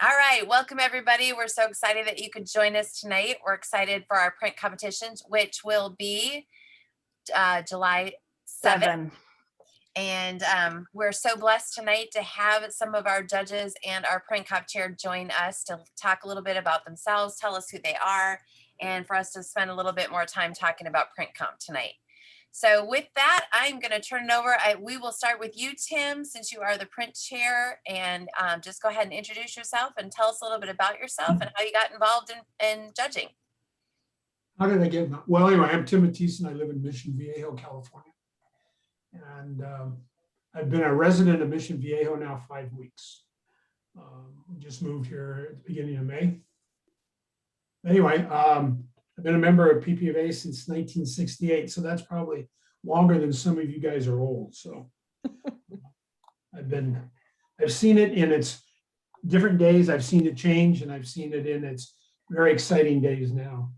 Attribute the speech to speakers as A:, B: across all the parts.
A: All right, welcome everybody. We're so excited that you could join us tonight. We're excited for our print competitions, which will be July 7th. And we're so blessed tonight to have some of our judges and our print comp chair join us to talk a little bit about themselves, tell us who they are, and for us to spend a little bit more time talking about print comp tonight. So with that, I'm going to turn it over. We will start with you, Tim, since you are the print chair, and just go ahead and introduce yourself and tell us a little bit about yourself and how you got involved in judging.
B: How did I get involved? Well, anyway, I'm Tim Matisse and I live in Mission Viejo, California. And I've been a resident of Mission Viejo now 5 weeks. Just moved here at the beginning of May. Anyway, I've been a member of PPA since 1968, so that's probably longer than some of you guys are old. So I've seen it in its different days. I've seen it change, and I've seen it in its very exciting days now.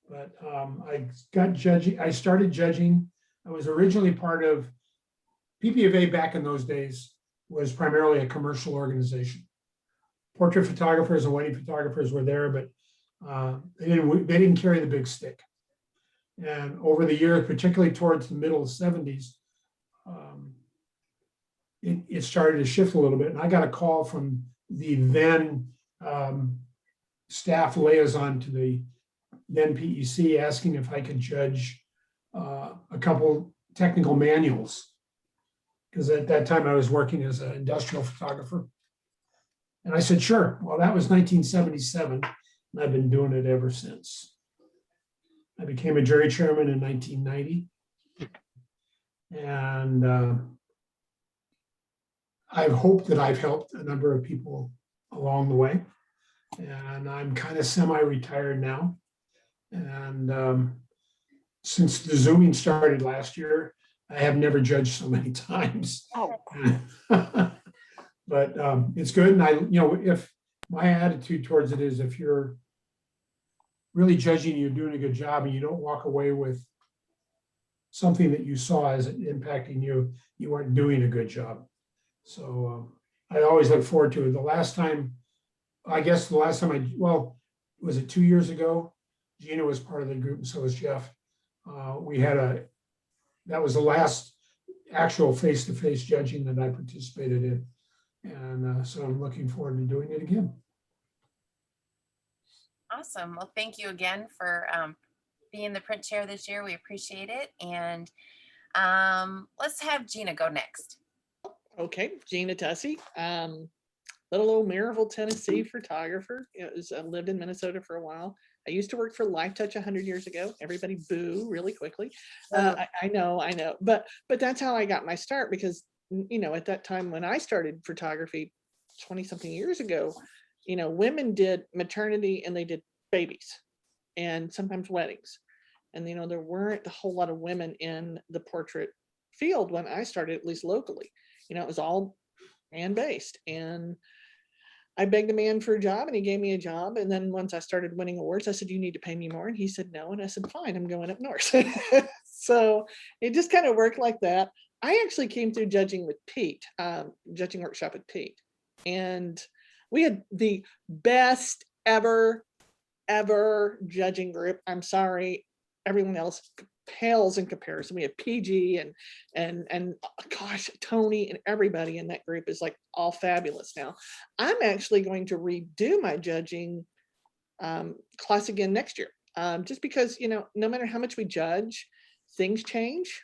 B: But I started judging. I was originally part of PPA. Back in those days was primarily a commercial organization. Portrait photographers and wedding photographers were there, but they didn't carry the big stick. And over the years, particularly towards the middle of the 70s, it started to shift a little bit. And I got a call from the then staff liaison to the then PEC asking if I could judge a couple technical manuals, because at that time I was working as an industrial photographer. And I said, sure. Well, that was 1977. And I've been doing it ever since. I became a jury chairman in 1990. And I hope that I've helped a number of people along the way. And I'm kind of semi-retired now. And since the Zooming started last year, I have never judged so many times.
C: Oh.
B: But it's good. And if my attitude towards it is, if you're really judging, you're doing a good job, and you don't walk away with something that you saw as impacting you, you weren't doing a good job. So I always look forward to it. The last time was it 2 years ago? Gina was part of the group, and so was Jeff. That was the last actual face-to-face judging that I participated in. And so I'm looking forward to doing it again.
A: Awesome. Well, thank you again for being the print chair this year. We appreciate it. And let's have Gina go next.
C: Okay, Gina Tussey, little old Maryville, Tennessee photographer. I lived in Minnesota for a while. I used to work for Lifetouch 100 years ago. Everybody boo really quickly. I know. But that's how I got my start, because, at that time when I started photography 20 something years ago, women did maternity and they did babies and sometimes weddings. And, there weren't a whole lot of women in the portrait field when I started, at least locally. It was all man-based. And I begged the man for a job, and he gave me a job. And then once I started winning awards, I said, you need to pay me more. And he said, no. And I said, fine, I'm going up north. So it just kind of worked like that. I actually came through judging with Pete, judging workshop with Pete. And we had the best ever judging group. I'm sorry, everyone else pales in comparison. We have PG and gosh, Tony and everybody in that group is like all fabulous. Now I'm actually going to redo my judging class again next year, just because no matter how much we judge, things change,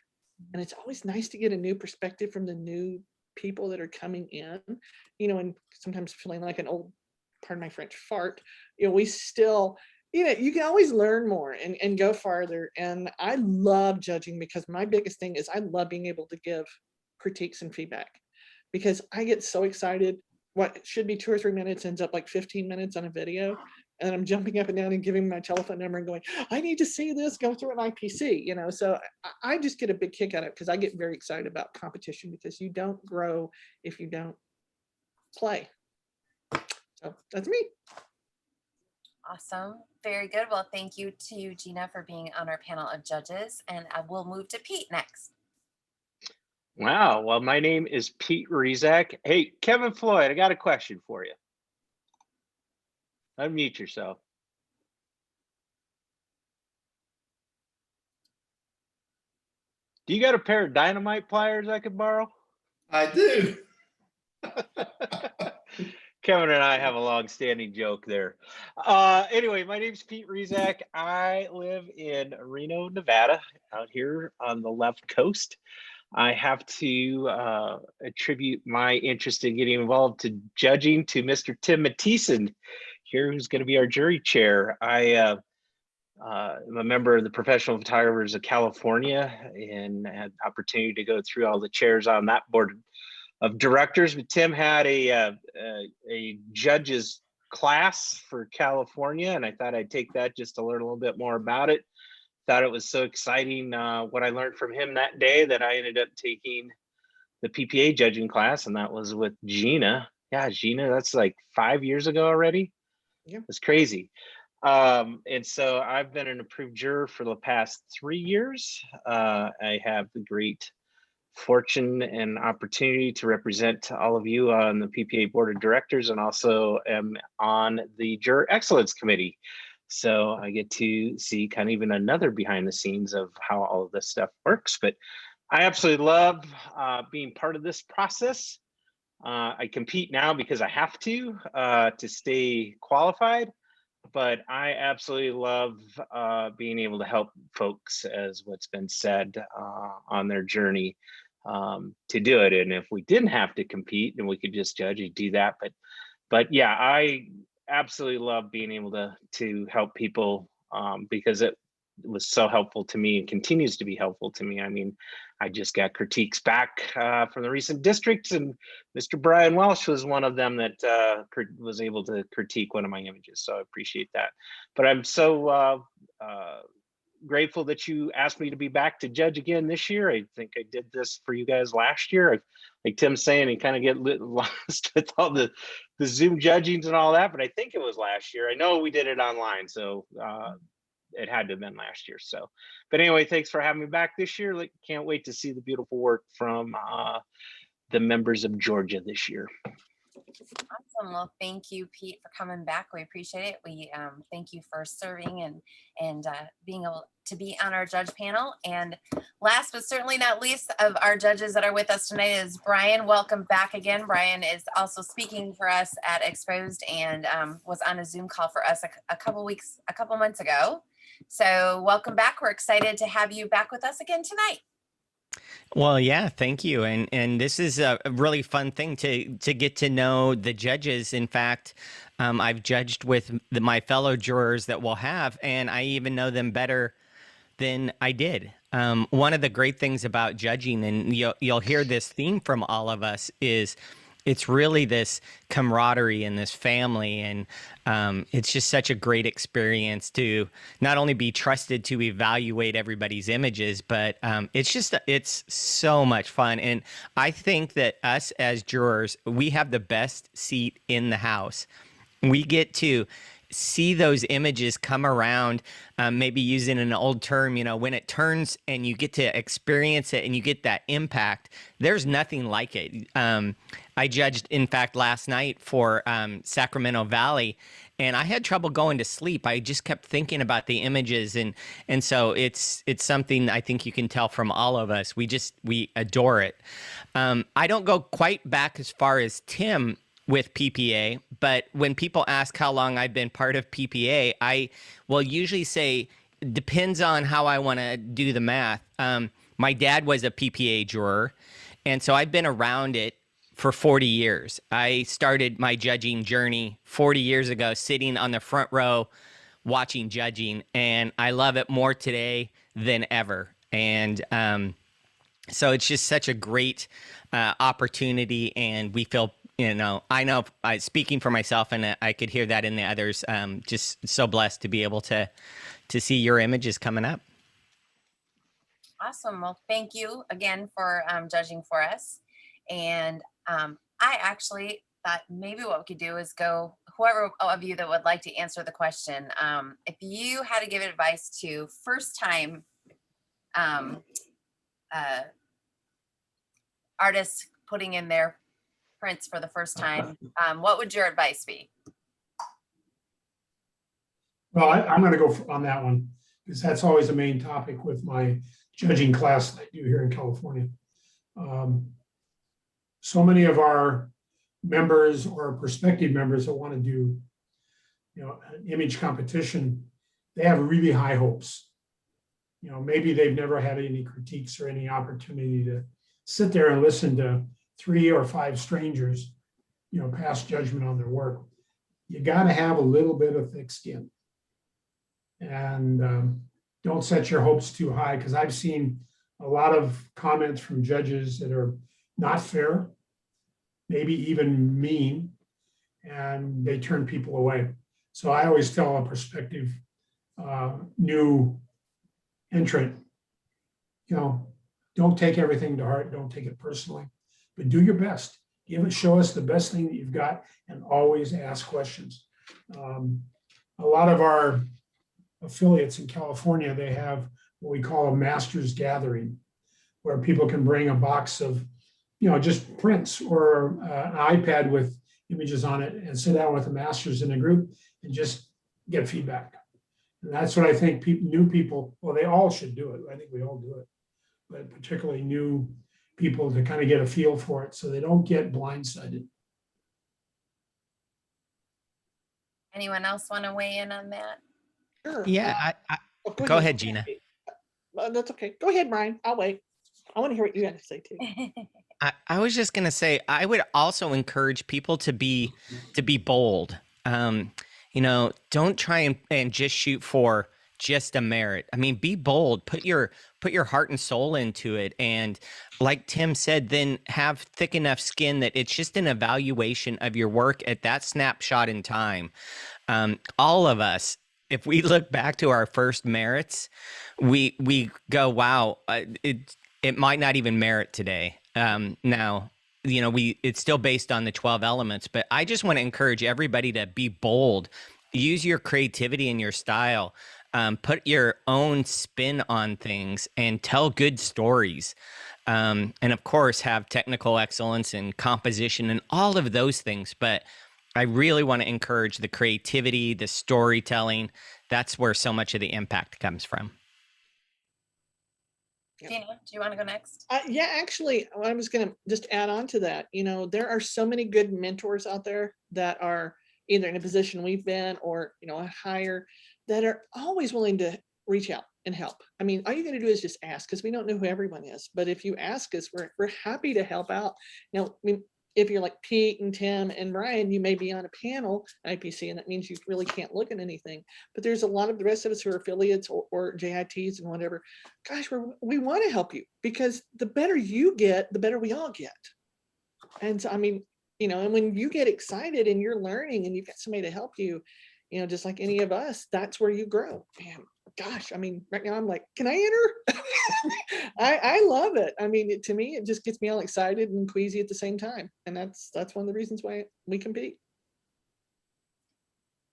C: and it's always nice to get a new perspective from the new people that are coming in, and sometimes feeling like an old, pardon my French, fart. We still, you can always learn more and go farther. And I love judging, because my biggest thing is I love being able to give critiques and feedback, because I get so excited. What should be 2 or 3 minutes ends up like 15 minutes on a video. And I'm jumping up and down and giving my telephone number and going, I need to see this, go through an IPC, so I just get a big kick out of it, because I get very excited about competition, because you don't grow if you don't play. So that's me.
A: Awesome. Very good. Well, thank you to Gina for being on our panel of judges, and I will move to Pete next.
D: Wow. Well, my name is Pete Rizak. Hey, Kevin Floyd, I got a question for you. Unmute yourself. Do you got a pair of dynamite pliers I could borrow?
E: I do.
D: Kevin and I have a long-standing joke there. Anyway, my name's Pete Rizak. I live in Reno, Nevada, out here on the left coast. I have to attribute my interest in getting involved to judging to Mr. Tim Mathieson here, who's going to be our jury chair. I I'm a member of the Professional Photographers of California and had the opportunity to go through all the chairs on that board of directors. But Tim had a judge's class for California, and I thought I'd take that just to learn a little bit more about it. Thought it was so exciting what I learned from him that day that I ended up taking the PPA judging class, and that was with Gina. Yeah, Gina, that's like 5 years ago already.
C: Yeah.
D: It's crazy. And so I've been an approved juror for the past 3 years. I have the great fortune and opportunity to represent all of you on the PPA board of directors, and also am on the Juror Excellence Committee. So I get to see kind of even another behind the scenes of how all of this stuff works. But I absolutely love being part of this process. I compete now because I have to stay qualified. But I absolutely love being able to help folks, as what's been said, on their journey to do it. And if we didn't have to compete and we could just judge, you'd do that. But yeah, I absolutely love being able to help people because it was so helpful to me and continues to be helpful to me. I mean, I just got critiques back from the recent districts, and Mr. Brian Welsh was one of them that was able to critique one of my images. So I appreciate that. But I'm so grateful that you asked me to be back to judge again this year. I think I did this for you guys last year. Like Tim's saying, you kind of get lost with all the Zoom judgings and all that, but I think it was last year. I know we did it online, so it had to have been last year. So, but anyway, thanks for having me back this year. Like, can't wait to see the beautiful work from the members of Georgia this year.
A: Awesome. Well, thank you, Pete, for coming back. We appreciate it. We thank you for serving and being able to be on our judge panel. And last but certainly not least of our judges that are with us tonight is Brian. Welcome back again. Brian is also speaking for us at Exposed and was on a Zoom call for us a couple months ago. So welcome back. We're excited to have you back with us again tonight.
F: Well, yeah, thank you. And this is a really fun thing to get to know the judges. In fact, I've judged with my fellow jurors that we'll have, and I even know them better than I did. One of the great things about judging, and you'll hear this theme from all of us, is it's really this camaraderie and this family. And it's just such a great experience to not only be trusted to evaluate everybody's images, but it's so much fun. And I think that us as jurors, we have the best seat in the house. We get to see those images come around, maybe using an old term, when it turns and you get to experience it and you get that impact, there's nothing like it. I judged, in fact, last night for Sacramento Valley, and I had trouble going to sleep. I just kept thinking about the images, and so it's something I think you can tell from all of us. We adore it. I don't go quite back as far as Tim with PPA, but when people ask how long I've been part of PPA, I will usually say depends on how I want to do the math. My dad was a PPA juror, and so I've been around it for 40 years. I started my judging journey 40 years ago, sitting on the front row watching judging, and I love it more today than ever. And so it's just such a great opportunity, and we feel, I know speaking for myself, and I could hear that in the others, just so blessed to be able to see your images coming up.
A: Awesome. Well, thank you again for judging for us. And I actually thought maybe what we could do is go, whoever of you that would like to answer the question, if you had to give advice to first-time artists putting in their prints for the first time, what would your advice be?
B: Well, I'm going to go on that one because that's always the main topic with my judging class that I do here in California. So many of our members or prospective members that want to do, an image competition, they have really high hopes. Maybe they've never had any critiques or any opportunity to sit there and listen to 3 or 5 strangers, pass judgment on their work. You got to have a little bit of thick skin. And don't set your hopes too high, because I've seen a lot of comments from judges that are not fair, maybe even mean, and they turn people away. So I always tell a prospective new entrant, don't take everything to heart, don't take it personally, but do your best. Show us the best thing that you've got, and always ask questions. A lot of our affiliates in California, they have what we call a master's gathering, where people can bring a box of, just prints or an iPad with images on it and sit down with the masters in a group and just get feedback. And that's what I think new people, well, they all should do it. I think we all do it, but particularly new people to kind of get a feel for it so they don't get blindsided.
A: Anyone else want to weigh in on that?
C: Sure.
F: Yeah,
C: Oh,
F: go ahead, Gina.
C: That's okay. Go ahead, Brian. I'll wait. I want to hear what you have to say too.
F: I was just gonna say I would also encourage people to be bold. Don't try and just shoot for just a merit. I mean, be bold. Put your heart and soul into it, and like Tim said, then have thick enough skin that it's just an evaluation of your work at that snapshot in time. All of us, if we look back to our first merits, we go, wow, it might not even merit today. Now, it's still based on the 12 elements, but I just want to encourage everybody to be bold, use your creativity and your style, put your own spin on things and tell good stories. And of course, have technical excellence and composition and all of those things. But I really want to encourage the creativity, the storytelling. That's where so much of the impact comes from.
A: Gina, do you want to go next?
C: Yeah, actually, I was going to just add on to that. There are so many good mentors out there that are either in a position we've been or, higher, that are always willing to reach out and help. I mean, all you got to do is just ask, because we don't know who everyone is. But if you ask us, we're happy to help out. Now, I mean, if you're like Pete and Tim and Brian, you may be on a panel IPC, and that means you really can't look at anything. But there's a lot of the rest of us who are affiliates or JITs and whatever. Gosh, we want to help you, because the better you get, the better we all get. And so, I mean, and when you get excited and you're learning and you've got somebody to help you, just like any of us, that's where you grow. Man, gosh, I mean, right now I'm like, can I enter? I love it. I mean, to me, it just gets me all excited and queasy at the same time. And that's one of the reasons why we compete.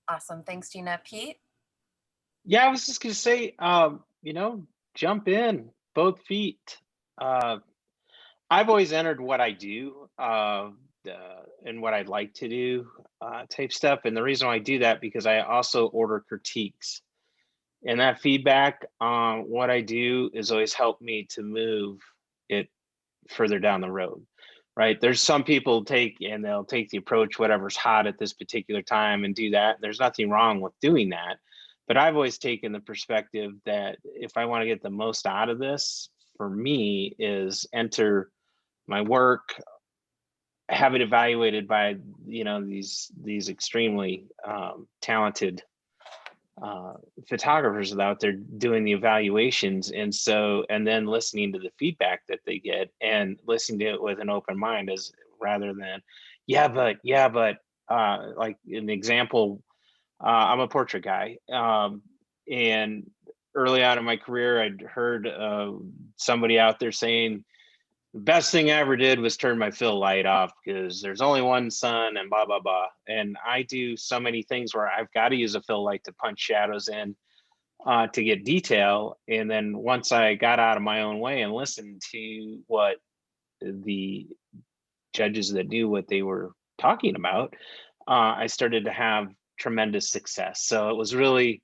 A: Awesome. Thanks, Gina. Pete?
D: Yeah, I was just gonna say, jump in, both feet. I've always entered what I do and what I'd like to do type stuff. And the reason why I do that, because I also order critiques. And that feedback on what I do is always helped me to move it further down the road, right? There's some people they'll take the approach, whatever's hot at this particular time, and do that. There's nothing wrong with doing that. But I've always taken the perspective that if I want to get the most out of this, for me, is enter my work, have it evaluated by, these extremely talented photographers out there doing the evaluations, and then listening to the feedback that they get and listening to it with an open mind, as rather than but like an example, I'm a portrait guy, and early on in my career I'd heard somebody out there saying the best thing I ever did was turn my fill light off because there's only one sun and blah, blah, blah. And I do so many things where I've got to use a fill light to punch shadows in to get detail. And then once I got out of my own way and listened to what the judges that knew what they were talking about, I started to have tremendous success. So it was really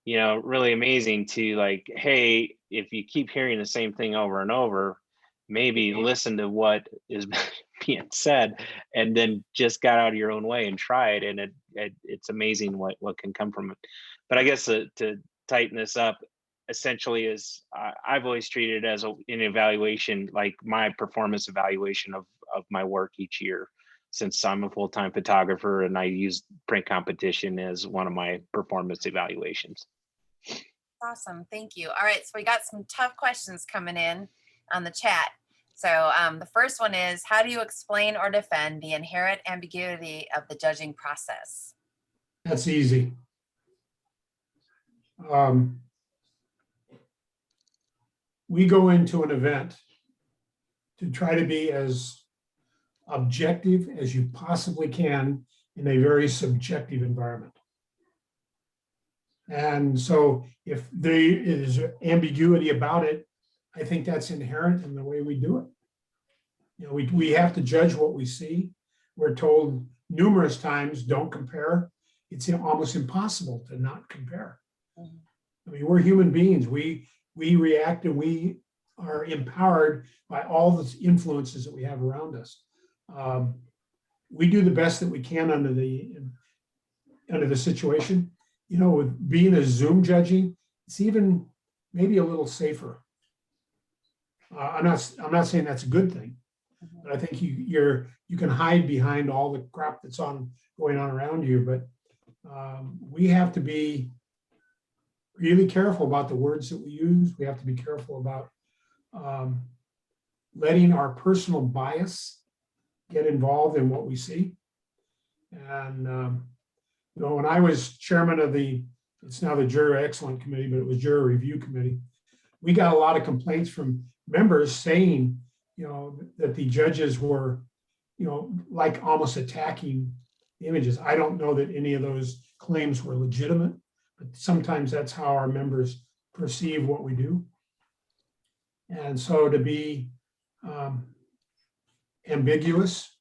D: you know, really amazing to like, hey, if you keep hearing the same thing over and over, maybe listen to what is being said, and then just got out of your own way and try it. And it's amazing what can come from it. But I guess to tighten this up, essentially is I've always treated it as an evaluation, like my performance evaluation of my work each year, since I'm a full-time photographer and I use print competition as one of my performance evaluations.
A: Awesome. Thank you. All right. So we got some tough questions coming in on the chat. So the first one is, how do you explain or defend the inherent ambiguity of the judging process?
B: That's easy. We go into an event to try to be as objective as you possibly can in a very subjective environment. And so if there is ambiguity about it, I think that's inherent in the way we do it. You know, we have to judge what we see. We're told numerous times, don't compare. It's almost impossible to not compare. I mean, we're human beings. We react, and we are empowered by all the influences that we have around us. We do the best that we can under the situation. You know, with being a Zoom judging, it's even maybe a little safer. I'm not saying that's a good thing, but I think you can hide behind all the crap that's going on around you. But we have to be really careful about the words that we use. We have to be careful about letting our personal bias get involved in what we see. And you know, when I was chairman of it's now the Juror Excellent Committee, but it was Juror Review Committee, we got a lot of complaints from members saying, you know, that the judges were, you know, like almost attacking the images. I don't know that any of those claims were legitimate, but sometimes that's how our members perceive what we do. And so to be ambiguous,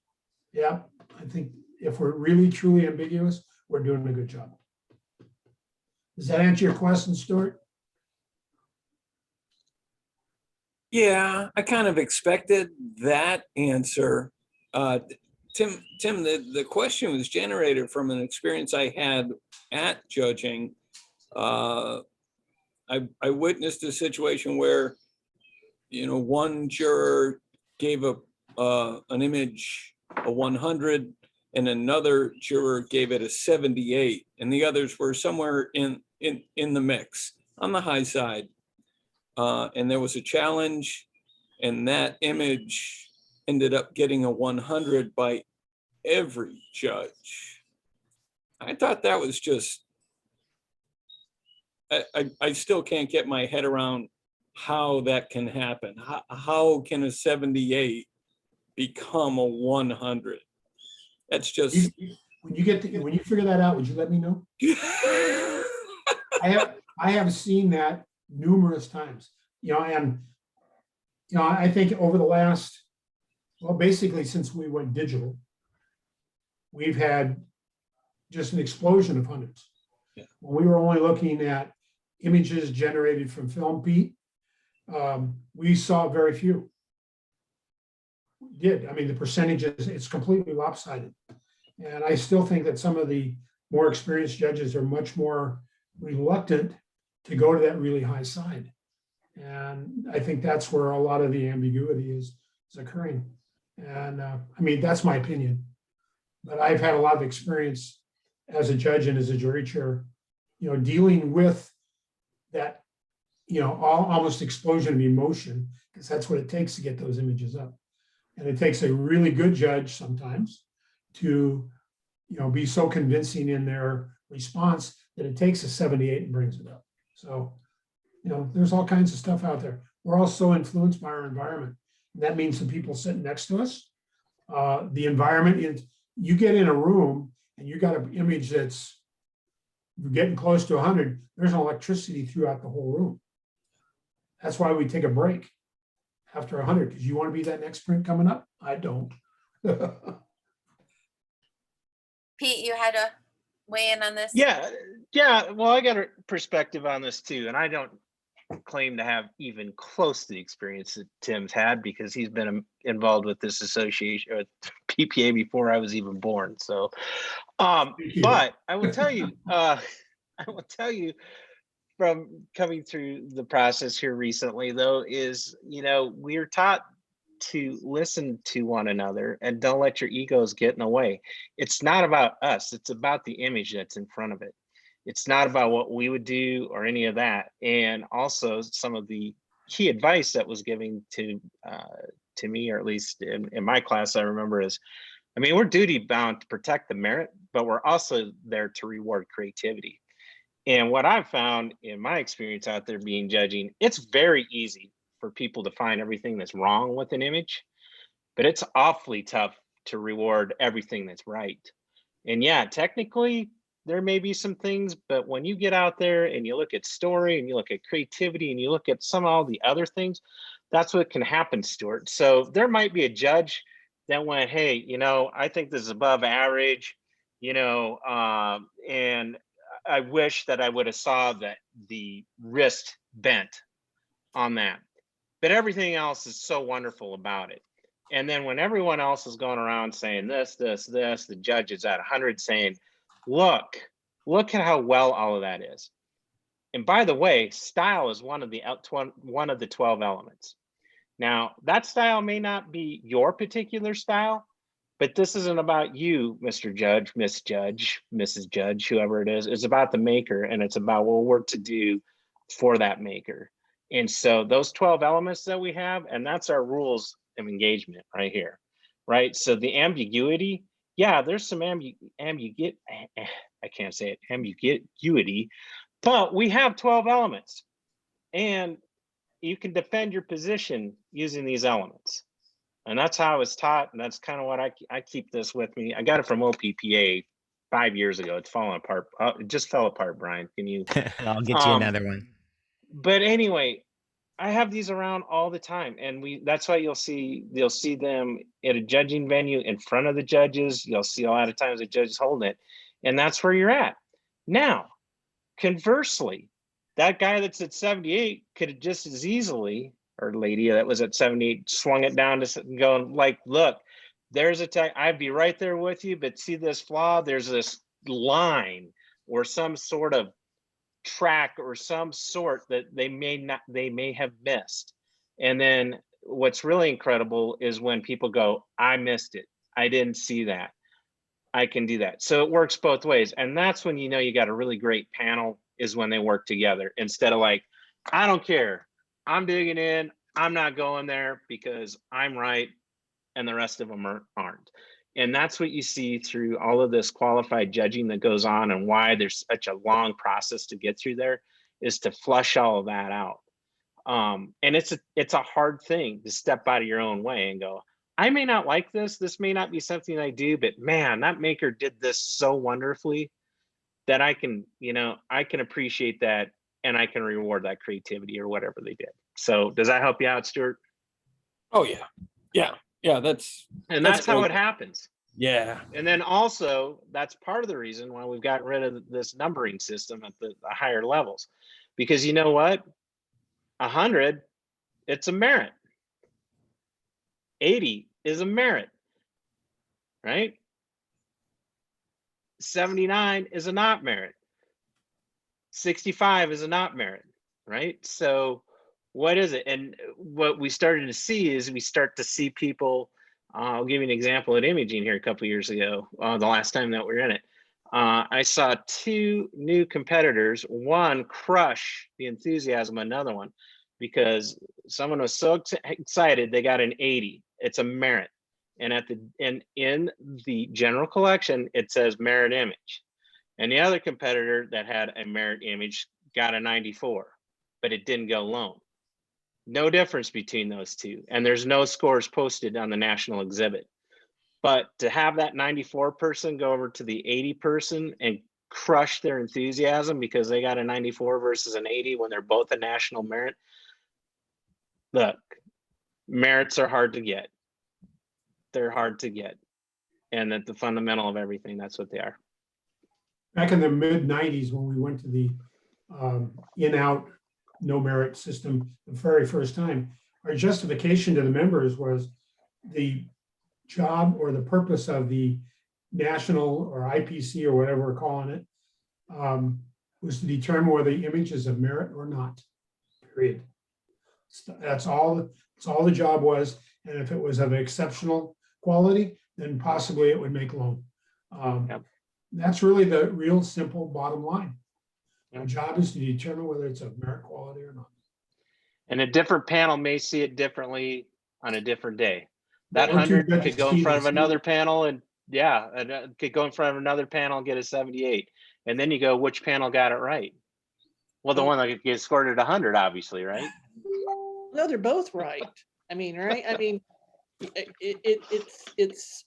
B: yeah, I think if we're really truly ambiguous, we're doing a good job. Does that answer your question, Stuart?
E: Yeah, I kind of expected that answer. Tim, the question was generated from an experience I had at judging. I witnessed a situation where, you know, one juror gave an image a 100, and another juror gave it a 78, and the others were somewhere in the mix on the high side. And there was a challenge, and that image ended up getting a 100 by every judge. I thought that was just, I still can't get my head around how that can happen. How can a 78 become a 100? That's just.
B: When you figure that out, would you let me know? I have seen that numerous times, you know, and you know, I think over the last, well, basically since we went digital, we've had just an explosion of hundreds.
E: Yeah.
B: When we were only looking at images generated from film, Pete, we saw very few. We did. I mean, the percentages, it's completely lopsided. And I still think that some of the more experienced judges are much more reluctant to go to that really high side. And I think that's where a lot of the ambiguity is occurring. And I mean, that's my opinion. But I've had a lot of experience as a judge and as a jury chair, you know, dealing with that, you know, almost explosion of emotion, because that's what it takes to get those images up. And it takes a really good judge sometimes to, you know, be so convincing in their response that it takes a 78 and brings it up. So, you know, there's all kinds of stuff out there. We're all so influenced by our environment. And that means the people sitting next to us, the environment, you get in a room and you got an image that's getting close to 100, there's an electricity throughout the whole room. That's why we take a break after 100, because you want to be that next print coming up? I don't.
A: Pete, you had a weigh in on this?
D: Yeah, yeah. Well, I got a perspective on this too, and I don't claim to have even close to the experience that Tim's had because he's been involved with this association with PPA before I was even born. So, but I will tell you, I will tell you from coming through the process here recently, though, is we're taught to listen to one another and don't let your egos get in the way. It's not about us, it's about the image that's in front of it. It's not about what we would do or any of that. And also some of the key advice that was given to me, or at least in my class, I remember is, I mean, we're duty bound to protect the merit, but we're also there to reward creativity. And what I've found in my experience out there being judging, it's very easy for people to find everything that's wrong with an image, but it's awfully tough to reward everything that's right. And yeah, technically there may be some things, but when you get out there and you look at story and you look at creativity and you look at some of all the other things, that's what can happen, Stuart. So there might be a judge that went, hey, I think this is above average, and I wish that I would have saw that the wrist bent on that. But everything else is so wonderful about it. And then when everyone else is going around saying this, the judge is at 100 saying, look at how well all of that is. And by the way, style is one of the 12 elements. Now, that style may not be your particular style, but this isn't about you, Mr. Judge, Miss Judge, Mrs. Judge, whoever it is. It's about the maker, and it's about what we're to do for that maker. And so those 12 elements that we have, and that's our rules of engagement right here, right? So the ambiguity, yeah, there's some ambiguity, but we have 12 elements, and you can defend your position using these elements. And that's how I was taught, and that's kind of what I keep this with me. I got it from OPPA 5 years ago. It's falling apart. It just fell apart, Brian. Can you?
F: I'll get you another one.
D: But anyway, I have these around all the time, and that's why you'll see them at a judging venue in front of the judges. You'll see a lot of times the judges holding it, and that's where you're at. Now, conversely, that guy that's at 78 could have just as easily, or lady that was at 78, swung it down to going like, look, there's a tech, I'd be right there with you, but see this flaw, there's this line or some sort of track or some sort that they may have missed. And then what's really incredible is when people go, I missed it, I didn't see that, I can do that. So it works both ways. And that's when you got a really great panel, is when they work together, instead of like, I don't care, I'm digging in, I'm not going there because I'm right and the rest of them aren't. And that's what you see through all of this qualified judging that goes on, and why there's such a long process to get through there, is to flush all of that out. And it's a hard thing to step out of your own way and go, I may not like this may not be something I do, but man, that maker did this so wonderfully that I can appreciate that, and I can reward that creativity or whatever they did. So does that help you out, Stuart?
E: Oh yeah. That's
D: how
E: great.
D: it happens.
E: Yeah.
D: And then also, that's part of the reason why we've gotten rid of this numbering system at the higher levels, because you know what, 100, it's a merit. 80 is a merit, right? 79 is a not merit. 65 is a not merit, right? So what is it? And what we started to see is people, I'll give you an example at imaging here a couple of years ago, the last time that we were in it. I saw 2 new competitors, one crush the enthusiasm of another one, because someone was so excited they got an 80. It's a merit. And in the general collection, it says merit image. And the other competitor that had a merit image got a 94, but it didn't go loan. No difference between those two. And there's no scores posted on the national exhibit. But to have that 94 person go over to the 80 person and crush their enthusiasm because they got a 94 versus an 80 when they're both a national merit. Look, merits are hard to get. They're hard to get. And at the fundamental of everything, that's what they are.
B: back in the mid 90s, when we went to the in-out, no merit system the very first time, our justification to the members was the job or the purpose of the national or IPC or whatever we're calling it, was to determine whether the image is of merit or not, period. That's all the job was. And if it was of exceptional quality, then possibly it would make loan.
D: Yep.
B: That's really the real simple bottom line. The
D: Yep.
B: job is to determine whether it's of merit quality or not.
D: And a different panel may see it differently on a different day. That
B: One or two
D: 100 could
B: judges
D: go in
B: see
D: front of
B: this.
D: another panel and could go in front of another panel and get a 78. And then you go, which panel got it right? Well, the one that gets scored at 100, obviously, right?
C: No, they're both right. I mean, right? I mean, it's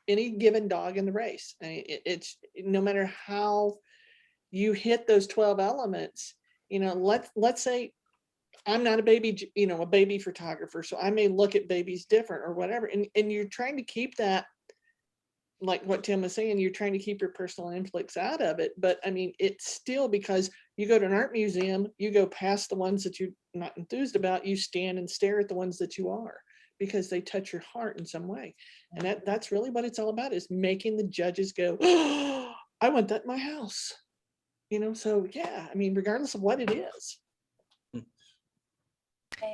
C: any given dog in the race. I mean, it's no matter how you hit those 12 elements, you know, let's say I'm not a baby, you know, a baby photographer, so I may look at babies different or whatever. And you're trying to keep that, like what Tim was saying, you're trying to keep your personal inflicts out of it. But I mean, it's still, because you go to an art museum, you go past the ones that you're not enthused about, you stand and stare at the ones that you are, because they touch your heart in some way. And that's really what it's all about, is making the judges go, oh, I want that in my house. You know, so yeah, I mean, regardless of what it is.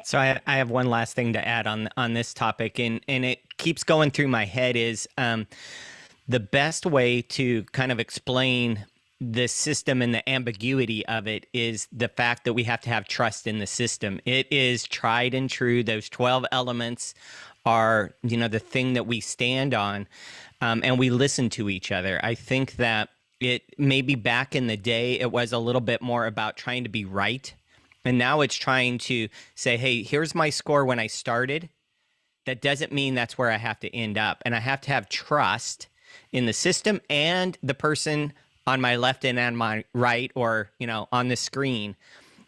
F: So I have one last thing to add on this topic, and it keeps going through my head is the best way to kind of explain the system and the ambiguity of it is the fact that we have to have trust in the system. It is tried and true. Those 12 elements are, you know, the thing that we stand on, and we listen to each other. I think that it maybe back in the day, it was a little bit more about trying to be right. And now it's trying to say, hey, here's my score when I started. That doesn't mean that's where I have to end up. And I have to have trust in the system and the person on my left and on my right, or, you know, on the screen.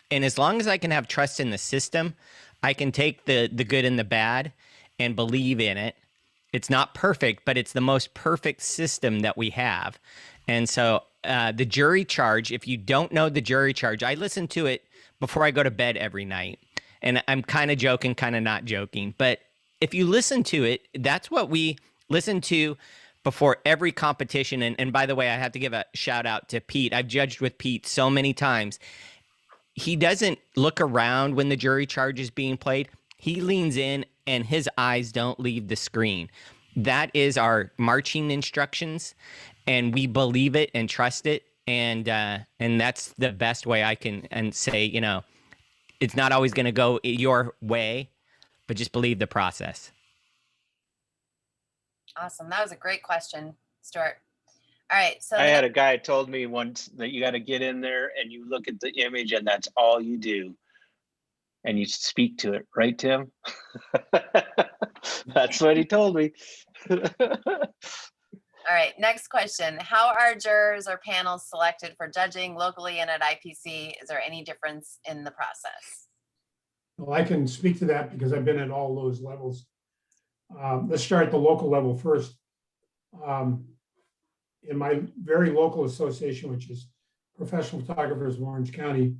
F: And as long as I can have trust in the system, I can take the good and the bad and believe in it. It's not perfect, but it's the most perfect system that we have. And so the jury charge, if you don't know the jury charge, I listen to it before I go to bed every night. And I'm kind of joking, kind of not joking. But if you listen to it, that's what we listen to before every competition. And by the way, I have to give a shout out to Pete. I've judged with Pete so many times. He doesn't look around when the jury charge is being played. He leans in and his eyes don't leave the screen. That is our marching instructions, and we believe it and trust it. And that's the best way I can and say, you know, it's not always going to go your way, but just believe the process.
A: Awesome. That was a great question, Stuart. All right. So
D: I had a guy told me once that you got to get in there and you look at the image and that's all you do. And you speak to it, right, Tim? That's what he told me.
A: all right, next question. How are jurors or panels selected for judging locally and at IPC? Is there any difference in the process?
B: Well, I can speak to that because I've been at all those levels. Let's start at the local level first. In my very local association, which is Professional Photographers of Orange County,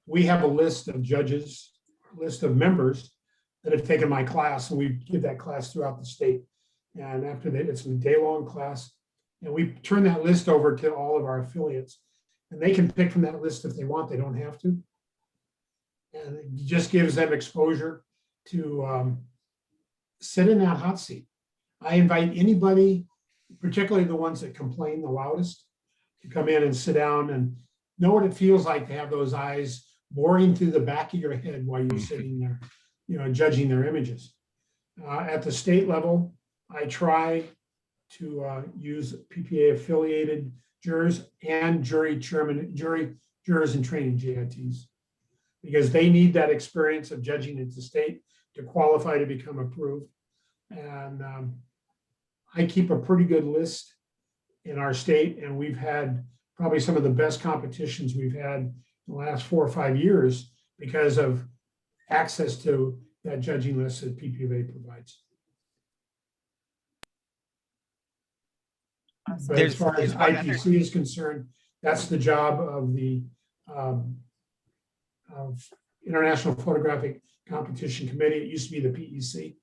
B: we have a list of judges, list of members that have taken my class, and we give that class throughout the state. And after that, it's a day-long class, and we turn that list over to all of our affiliates, and they can pick from that list if they want. They don't have to, and it just gives them exposure to sit in that hot seat. I invite anybody, particularly the ones that complain the loudest, to come in and sit down and know what it feels like to have those eyes boring through the back of your head while you're sitting there, you know, judging their images. At the state level, I try to use PPA affiliated jurors and jurors in training, JITs, because they need that experience of judging at the state to qualify to become approved. And I keep a pretty good list in our state, and we've had probably some of the best competitions we've had in the last 4 or 5 years because of access to that judging list that PPA provides.
A: Awesome.
B: But as far as
C: there's one other-
B: IPC is concerned, that's the job of the of International Photographic Competition Committee. It used to be the PEC,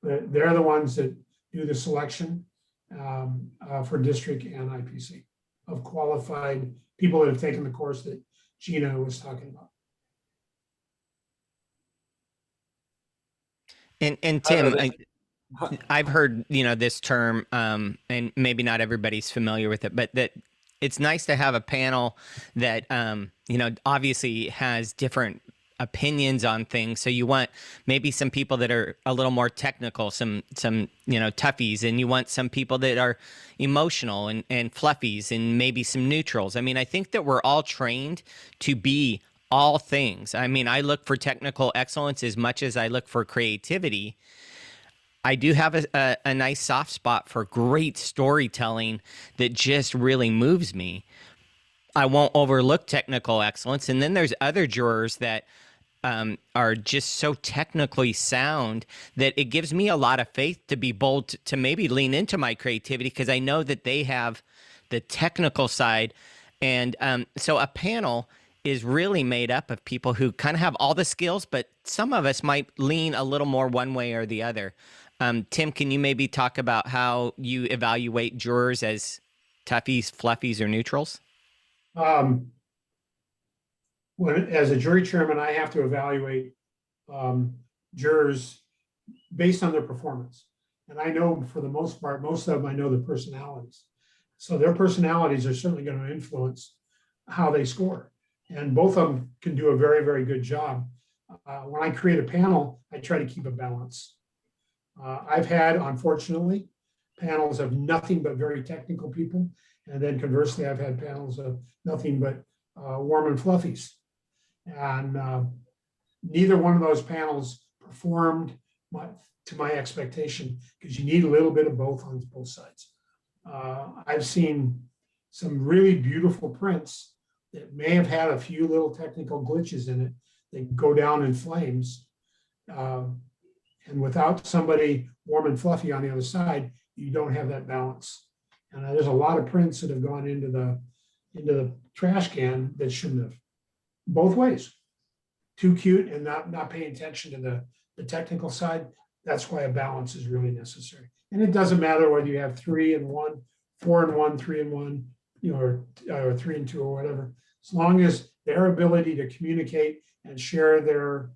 B: but they're the ones that do the selection for district and IPC of qualified people that have taken the course that Gina was talking about.
F: And Tim, I've heard, this term, and maybe not everybody's familiar with it, but that it's nice to have a panel that, obviously has different opinions on things. So you want maybe some people that are a little more technical, some toughies, and you want some people that are emotional and fluffies, and maybe some neutrals. I mean, I think that we're all trained to be all things. I mean, I look for technical excellence as much as I look for creativity. I do have a nice soft spot for great storytelling that just really moves me. I won't overlook technical excellence. And then there's other jurors that are just so technically sound that it gives me a lot of faith to be bold to maybe lean into my creativity, because I know that they have the technical side. And so a panel is really made up of people who kind of have all the skills, but some of us might lean a little more one way or the other. Tim, can you maybe talk about how you evaluate jurors as toughies, fluffies, or neutrals?
B: As a jury chairman, I have to evaluate jurors based on their performance. And I know for the most part, most of them, I know the personalities. So their personalities are certainly going to influence how they score. And both of them can do a very, very good job. When I create a panel, I try to keep a balance. I've had, unfortunately, panels of nothing but very technical people. And then conversely, I've had panels of nothing but warm and fluffies. And neither one of those panels performed to my expectation, because you need a little bit of both on both sides. I've seen some really beautiful prints that may have had a few little technical glitches in it that go down in flames. And without somebody warm and fluffy on the other side, you don't have that balance. And there's a lot of prints that have gone into the trash can that shouldn't have. Both ways. Too cute and not paying attention to the technical side. That's why a balance is really necessary. And it doesn't matter whether you have 3 and 1, 4 and 1, 3 and 1, or 3 and 2 or whatever. As long as their ability to communicate and share their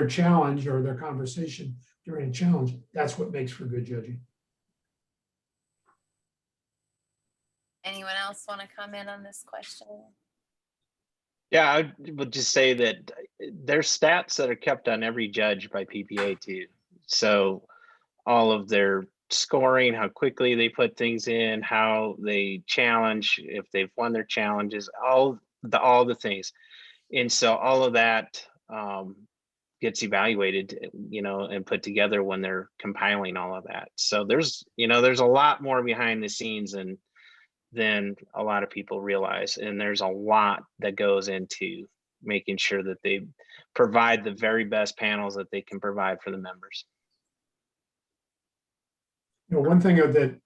B: challenge or their conversation during a challenge, that's what makes for good judging.
A: Anyone else want to comment on this question?
D: Yeah, I would just say that there's stats that are kept on every judge by PPA too. So all of their scoring, how quickly they put things in, how they challenge, if they've won their challenges, all the things. And so all of that gets evaluated, and put together when they're compiling all of that. So there's a lot more behind the scenes than a lot of people realize. And there's a lot that goes into making sure that they provide the very best panels that they can provide for the members.
B: One thing that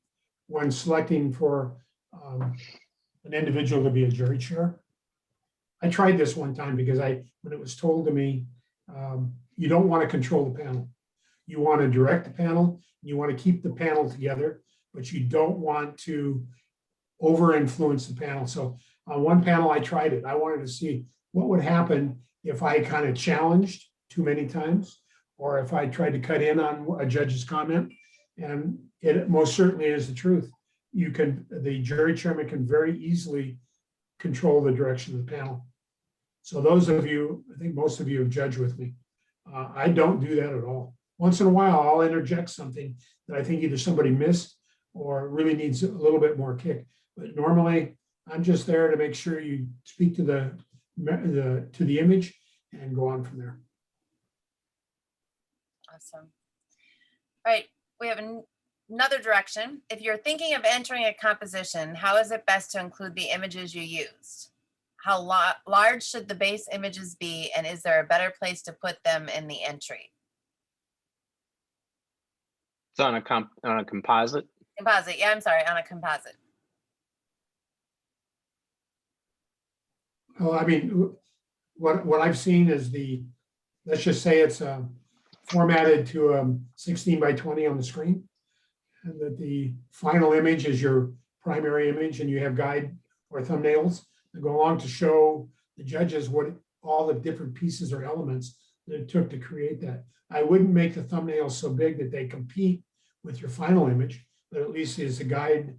B: when selecting for an individual to be a jury chair, I tried this one time because when it was told to me, you don't want to control the panel. You want to direct the panel, you want to keep the panel together, but you don't want to over influence the panel. So on one panel, I tried it. I wanted to see what would happen if I kind of challenged too many times, or if I tried to cut in on a judge's comment. And it most certainly is the truth. The jury chairman can very easily control the direction of the panel. So those of you, I think most of you have judged with me. I don't do that at all. Once in a while, I'll interject something that I think either somebody missed or really needs a little bit more kick. But normally, I'm just there to make sure you speak to the image and go on from there.
A: Awesome. All right, we have another direction. If you're thinking of entering a composition, how is it best to include the images you used? How large should the base images be, and is there a better place to put them in the entry?
D: It's on a composite.
A: Composite, yeah, I'm sorry, on a composite.
B: Well, I mean, what I've seen is let's just say it's formatted to 16 by 20 on the screen. And that the final image is your primary image, and you have guide or thumbnails that go along to show the judges what all the different pieces or elements that it took to create that. I wouldn't make the thumbnails so big that they compete with your final image, but at least is a guide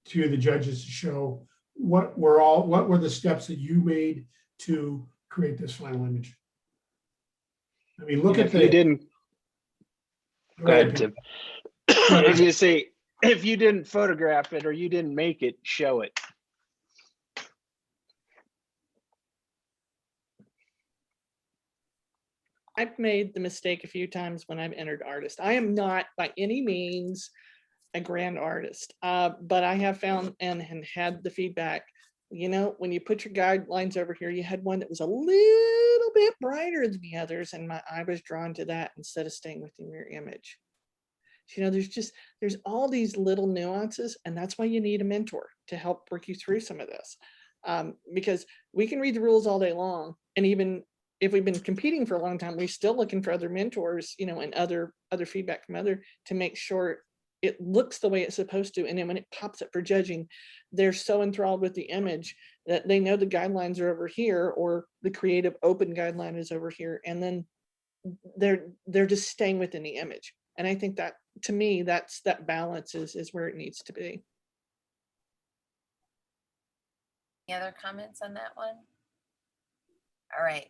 B: to the judges to show what were the steps that you made to create this final image. I mean, look at
D: if you didn't, go ahead,
B: Pete.
D: Tim.
B: Go
D: I
B: ahead.
D: was gonna say, if you didn't photograph it or you didn't make it, show it.
C: I've made the mistake a few times when I've entered artist. I am not by any means a grand artist, but I have found and had the feedback, you know, when you put your guidelines over here, you had one that was a little bit brighter than the others, and my eye was drawn to that instead of staying within your image. You know, there's all these little nuances, and that's why you need a mentor to help work you through some of this. Because we can read the rules all day long, and even if we've been competing for a long time, we're still looking for other mentors, you know, and other feedback from other to make sure it looks the way it's supposed to. And then when it pops up for judging, they're so enthralled with the image that they know the guidelines are over here, or the creative open guideline is over here, and then they're just staying within the image. And I think that, to me, that balance is where it needs to be.
A: Any other comments on that one? All right.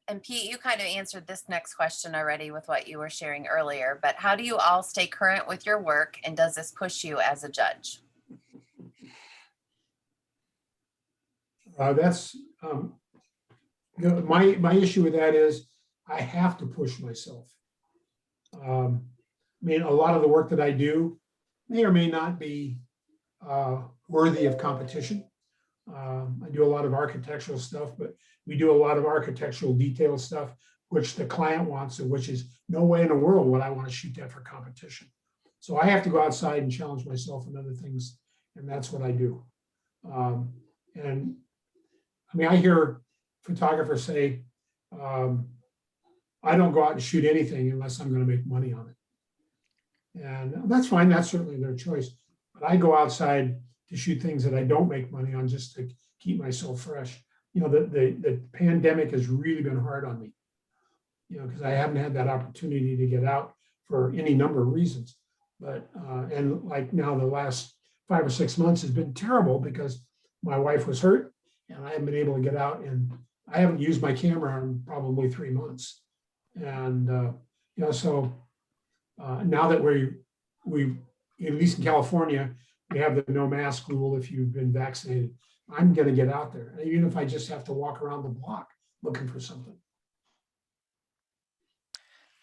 A: And Pete, you kind of answered this next question already with what you were sharing earlier, but how do you all stay current with your work, and does this push you as a judge?
B: That's my issue with that is I have to push myself. I mean, a lot of the work that I do may or may not be worthy of competition. I do a lot of architectural stuff, but we do a lot of architectural detail stuff, which the client wants, and which is no way in the world would I want to shoot that for competition. So I have to go outside and challenge myself in other things, and that's what I do. And I mean, I hear photographers say, I don't go out and shoot anything unless I'm going to make money on it. And that's fine. That's certainly their choice. But I go outside to shoot things that I don't make money on just to keep myself fresh. You know, the pandemic has really been hard on me, you know, because I haven't had that opportunity to get out for any number of reasons. But, and like now the last 5 or 6 months has been terrible because my wife was hurt and I haven't been able to get out, and I haven't used my camera in probably 3 months. And, you know, so now that we, at least in California, we have the no mask rule if you've been vaccinated. I'm going to get out there, even if I just have to walk around the block looking for something.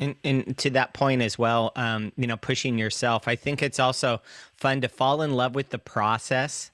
F: And to that point as well, you know, pushing yourself, I think it's also fun to fall in love with the process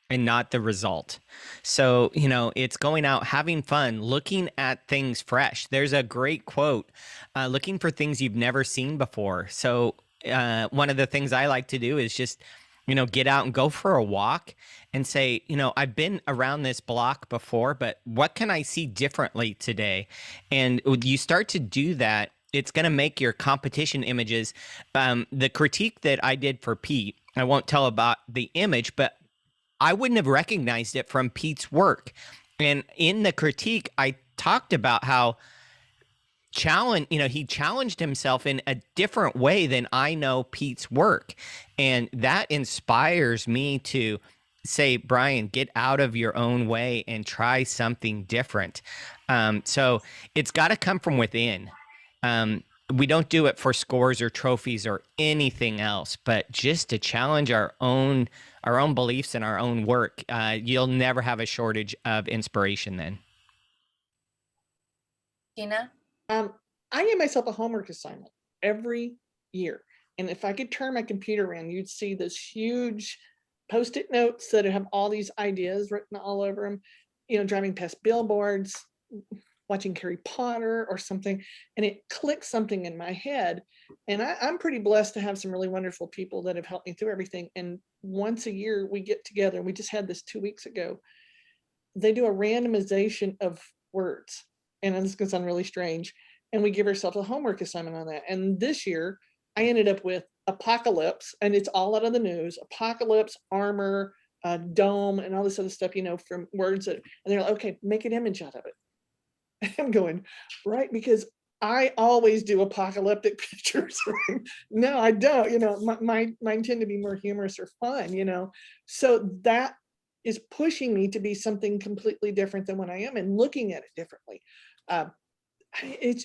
F: and not the result. So, you know, it's going out, having fun, looking at things fresh. There's a great quote, looking for things you've never seen before. So one of the things I like to do is just, you know, get out and go for a walk and say, you know, I've been around this block before, but what can I see differently today? And you start to do that, it's going to make your competition images. The critique that I did for Pete, I won't tell about the image, but I wouldn't have recognized it from Pete's work. And in the critique, I talked about how he challenged himself in a different way than I know Pete's work. And that inspires me to say, Brian, get out of your own way and try something different. So it's got to come from within. We don't do it for scores or trophies or anything else, but just to challenge our own beliefs and our own work. You'll never have a shortage of inspiration then.
A: Tina?
C: I give myself a homework assignment every year. And if I could turn my computer around, you'd see this huge Post-it notes that have all these ideas written all over them, you know, driving past billboards, watching Harry Potter or something, and it clicked something in my head. And I'm pretty blessed to have some really wonderful people that have helped me through everything. And once a year we get together, and we just had this 2 weeks ago. They do a randomization of words, and this is going to sound really strange, and we give ourselves a homework assignment on that. And this year I ended up with apocalypse, and it's all out of the news: apocalypse, armor, dome, and all this other stuff, you know, from words that, and they're like, okay, make an image out of it. I'm going, right, because I always do apocalyptic pictures. No, I don't, you know, mine tend to be more humorous or fun, you know. So that is pushing me to be something completely different than what I am, and looking at it differently.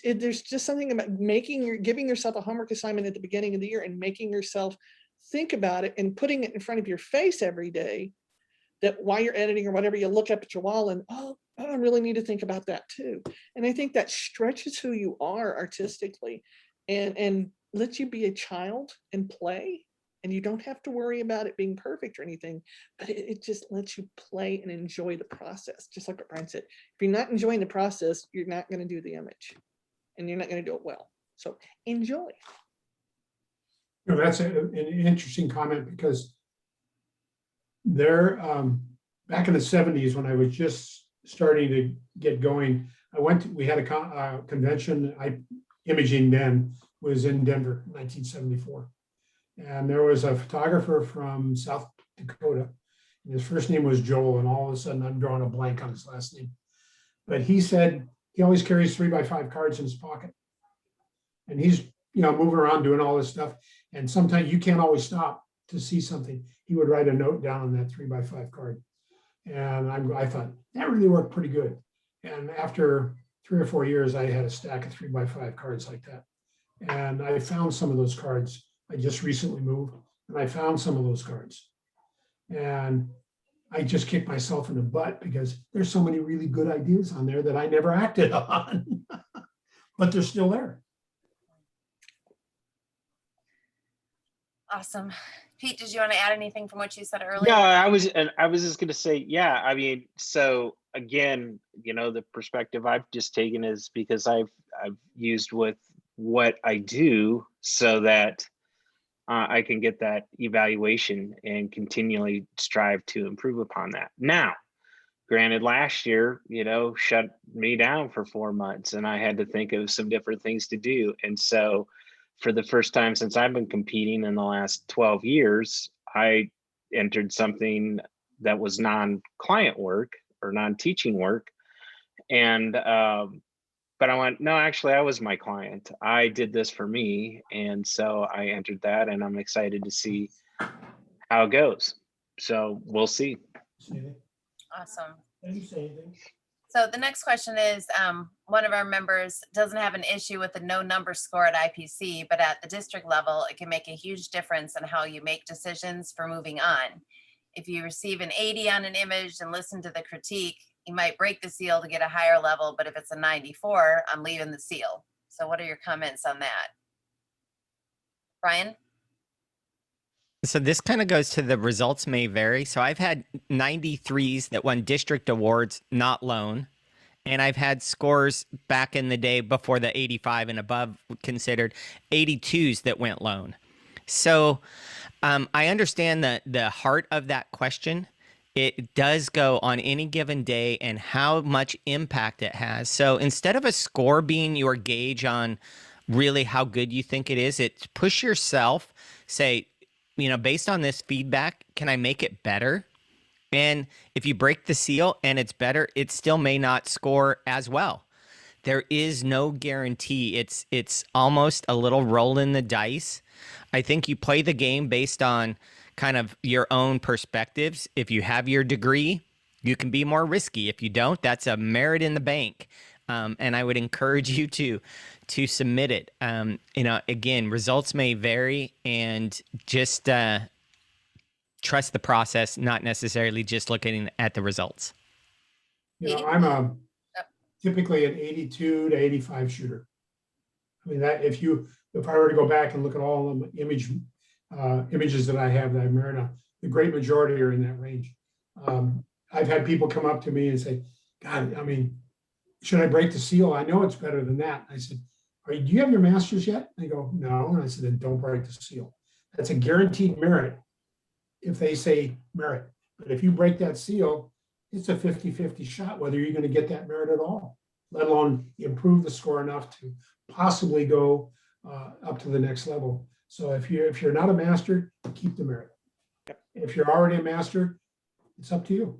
C: There's just something about giving yourself a homework assignment at the beginning of the year and making yourself think about it and putting it in front of your face every day, that while you're editing or whatever, you look up at your wall and, oh, I really need to think about that too. And I think that stretches who you are artistically, and lets you be a child and play. And you don't have to worry about it being perfect or anything, but it just lets you play and enjoy the process. Just like what Brian said, if you're not enjoying the process, you're not going to do the image, and you're not going to do it well. So enjoy.
B: You know, that's an interesting comment, because there, back in the 70s, when I was just starting to get going, we had a convention. Imaging then was in Denver, 1974. And there was a photographer from South Dakota, and his first name was Joel, and all of a sudden I'm drawing a blank on his last name. But he said he always carries 3x5 cards in his pocket. And he's, you know, moving around doing all this stuff. And sometimes you can't always stop to see something. He would write a note down on that 3x5 card. And I thought that really worked pretty good. And after 3 or 4 years, I had a stack of 3x5 cards like that. And I found some of those cards. I just recently moved, and I found some of those cards. And I just kicked myself in the butt, because there's so many really good ideas on there that I never acted on, but they're still there.
A: Awesome. Pete, did you want to add anything from what you said earlier?
D: Yeah, I was just going to say, yeah, I mean, so again, you know, the perspective I've just taken is because I've used with what I do, so that I can get that evaluation and continually strive to improve upon that. Now, granted, last year, you know, shut me down for 4 months, and I had to think of some different things to do. And so for the first time since I've been competing in the last 12 years, I entered something that was non-client work or non-teaching work. And but I went, no, actually, I was my client. I did this for me. And so I entered that, and I'm excited to see how it goes. So we'll see.
A: Awesome.
B: Did you say anything?
A: So the next question is, one of our members doesn't have an issue with the no number score at IPC, but at the district level, it can make a huge difference in how you make decisions for moving on. If you receive an 80 on an image and listen to the critique, you might break the seal to get a higher level, but if it's a 94, I'm leaving the seal. So what are your comments on that? Brian?
F: So this kind of goes to the results may vary. So I've had 93s that won district awards, not lone. And I've had scores back in the day before the 85 and above considered 82s that went lone. So I understand the heart of that question. It does go on any given day and how much impact it has. So instead of a score being your gauge on really how good you think it is, it's push yourself, say, you know, based on this feedback, can I make it better? And if you break the seal and it's better, it still may not score as well. There is no guarantee. It's almost a little roll in the dice. I think you play the game based on kind of your own perspectives. If you have your degree, you can be more risky. If you don't, that's a merit in the bank. And I would encourage you to submit it. You know, again, results may vary, and just trust the process, not necessarily just looking at the results.
B: You know, I'm typically an 82 to 85 shooter. I mean, that if I were to go back and look at all the images that I have that I've married on, the great majority are in that range. I've had people come up to me and say, God, I mean, should I break the seal? I know it's better than that. I said, do you have your master's yet? They go, no. And I said, then don't break the seal. That's a guaranteed merit if they say merit. But if you break that seal, it's a 50-50 shot whether you're going to get that merit at all, let alone improve the score enough to possibly go up to the next level. So if you're not a master, keep the merit. If you're already a master, it's up to you.